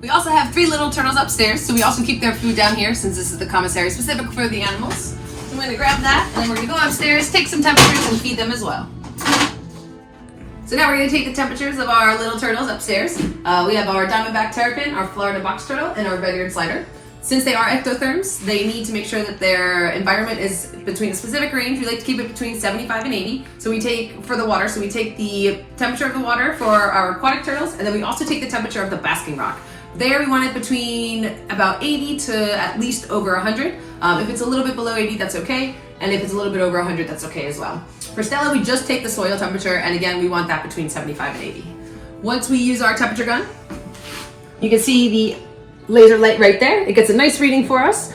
We also have 3 little turtles upstairs, so we also keep their food down here since this is the commissary specific for the animals. So I'm going to grab that, and then we're going to go upstairs, take some temperatures, and feed them as well. So now we're going to take the temperatures of our little turtles upstairs. We have our diamondback terrapin, our Florida box turtle, and our red-eared slider. Since they are ectotherms, they need to make sure that their environment is between a specific range. We like to keep it between 75 and 80. So we take, for the water, so we take the temperature of the water for our aquatic turtles, and then we also take the temperature of the basking rock. There we want it between about 80 to at least over 100. If it's a little bit below 80, that's okay. And if it's a little bit over 100, that's okay as well. For Stella, we just take the soil temperature, and again, we want that between 75 and 80. Once we use our temperature gun, you can see the laser light right there. It gets a nice reading for us.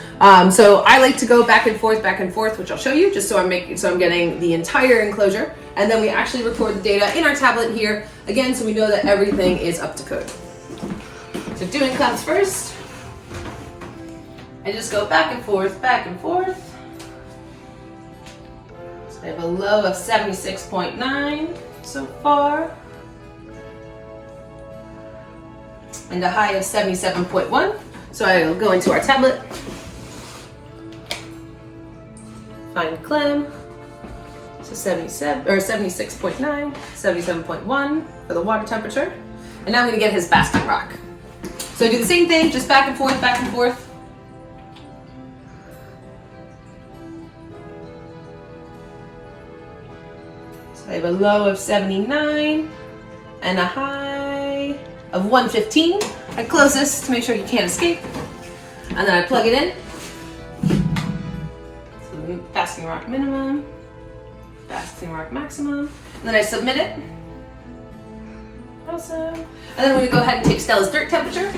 So I like to go back and forth, which I'll show you, just so I'm getting the entire enclosure. And then we actually record the data in our tablet here, again, so we know that everything is up to code. So doing Clem's first, I just go back and forth. So I have a low of 76.9 so far, and a high of 77.1. So I'll go into our tablet, find Clem, so 77 or 76.9, 77.1 for the water temperature, and now I'm going to get his basking rock. So I do the same thing, just back and forth. So I have a low of 79 and a high of 115. I close this to make sure you can't escape. And then I plug it in. So basking rock minimum, basking rock maximum. And then I submit it. Awesome. And then we're going to go ahead and take Stella's dirt temperature.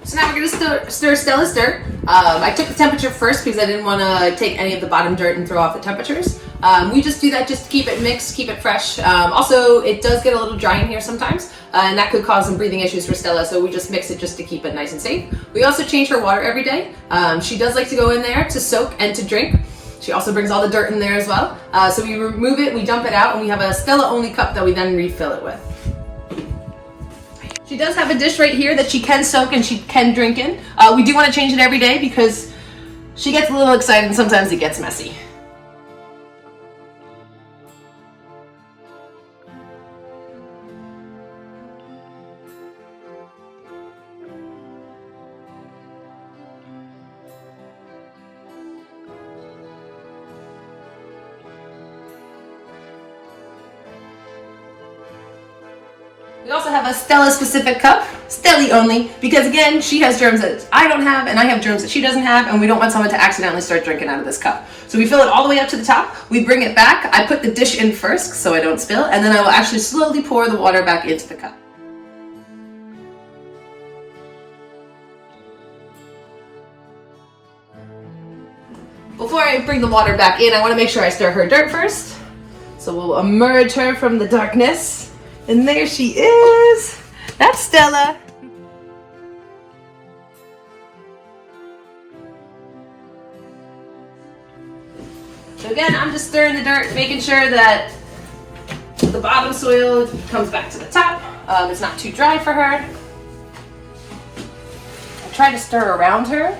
So now we're going to stir Stella's dirt. I took the temperature first because I didn't want to take any of the bottom dirt and throw off the temperatures. We just do that just to keep it mixed, keep it fresh. Also, it does get a little dry in here sometimes, and that could cause some breathing issues for Stella, so we just mix it just to keep it nice and safe. We also change her water every day. She does like to go in there to soak and to drink. She also brings all the dirt in there as well. So we remove it, we dump it out, and we have a Stella-only cup that we then refill it with. She does have a dish right here that she can soak and she can drink in. We do want to change it every day because she gets a little excited and sometimes it gets messy. We also have a Stella specific cup, Stella only, because again, she has germs that I don't have and I have germs that she doesn't have, and we don't want someone to accidentally start drinking out of this cup. So we fill it all the way up to the top, we bring it back, I put the dish in first so I don't spill, and then I will actually slowly pour the water back into the cup. Before I bring the water back in, I want to make sure I stir her dirt first. So we'll emerge her from the darkness. And there she is. That's Stella. So again, I'm just stirring the dirt, making sure that the bottom soil comes back to the top. It's not too dry for her. I try to stir around her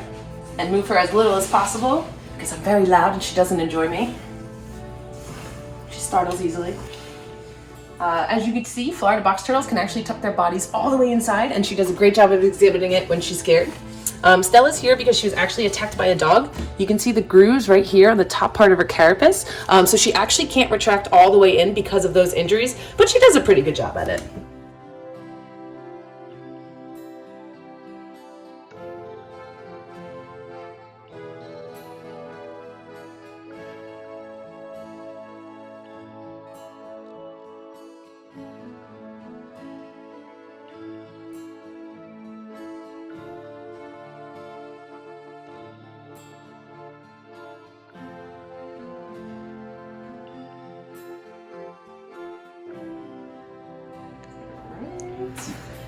and move her as little as possible because I'm very loud and she doesn't enjoy me. She startles easily. As you can see, Florida box turtles can actually tuck their bodies all the way inside, and she does a great job of exhibiting it when she's scared. Stella's here because she was actually attacked by a dog. You can see the grooves right here on the top part of her carapace. So she actually can't retract all the way in because of those injuries, but she does a pretty good job at it.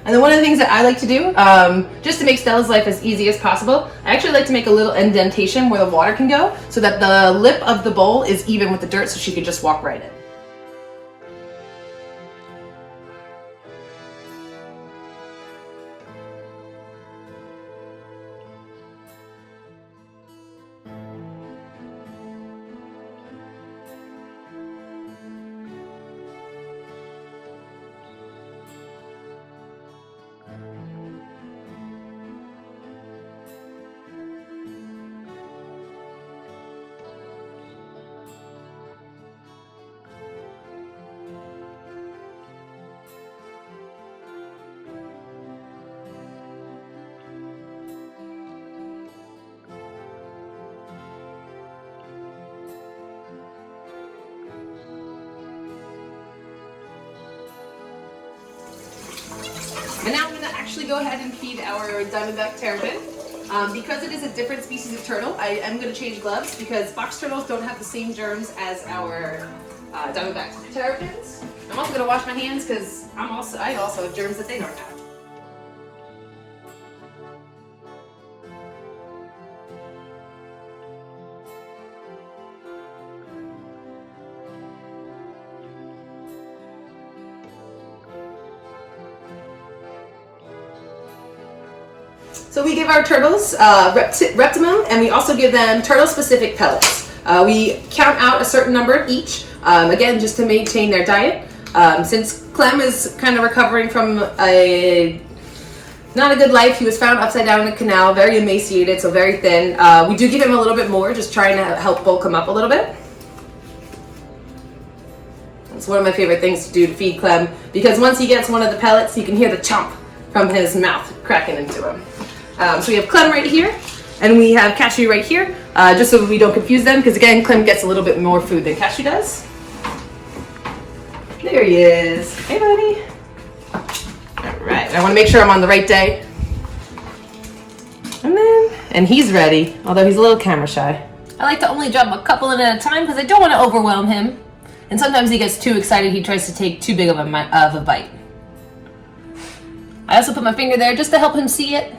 And then one of the things that I like to do, just to make Stella's life as easy as possible, I actually like to make a little indentation where the water can go so that the lip of the bowl is even with the dirt so she can just walk right in. And now I'm going to actually go ahead and feed our diamondback terrapin. Because it is a different species of turtle, I am going to change gloves because box turtles don't have the same germs as our diamondback terrapins. I'm also going to wash my hands because I also have germs that they don't have. So we give our turtles Reptimum, and we also give them turtle-specific pellets. We count out a certain number each, again, just to maintain their diet. Since Clem is kind of recovering from not a good life, he was found upside down in a canal, very emaciated, so very thin. We do give him a little bit more, just trying to help bulk him up a little bit. It's one of my favorite things to do to feed Clem, because once he gets one of the pellets, you can hear the chomp from his mouth cracking into him. So we have Clem right here, and we have Cashew right here, just so we don't confuse them, because again, Clem gets a little bit more food than Cashew does. There he is. Hey, buddy. Alright, I want to make sure I'm on the right day. And he's ready, although he's a little camera shy. I like to only drop a couple in at a time, because I don't want to overwhelm him. And sometimes he gets too excited, he tries to take too big of a bite. I also put my finger there just to help him see it.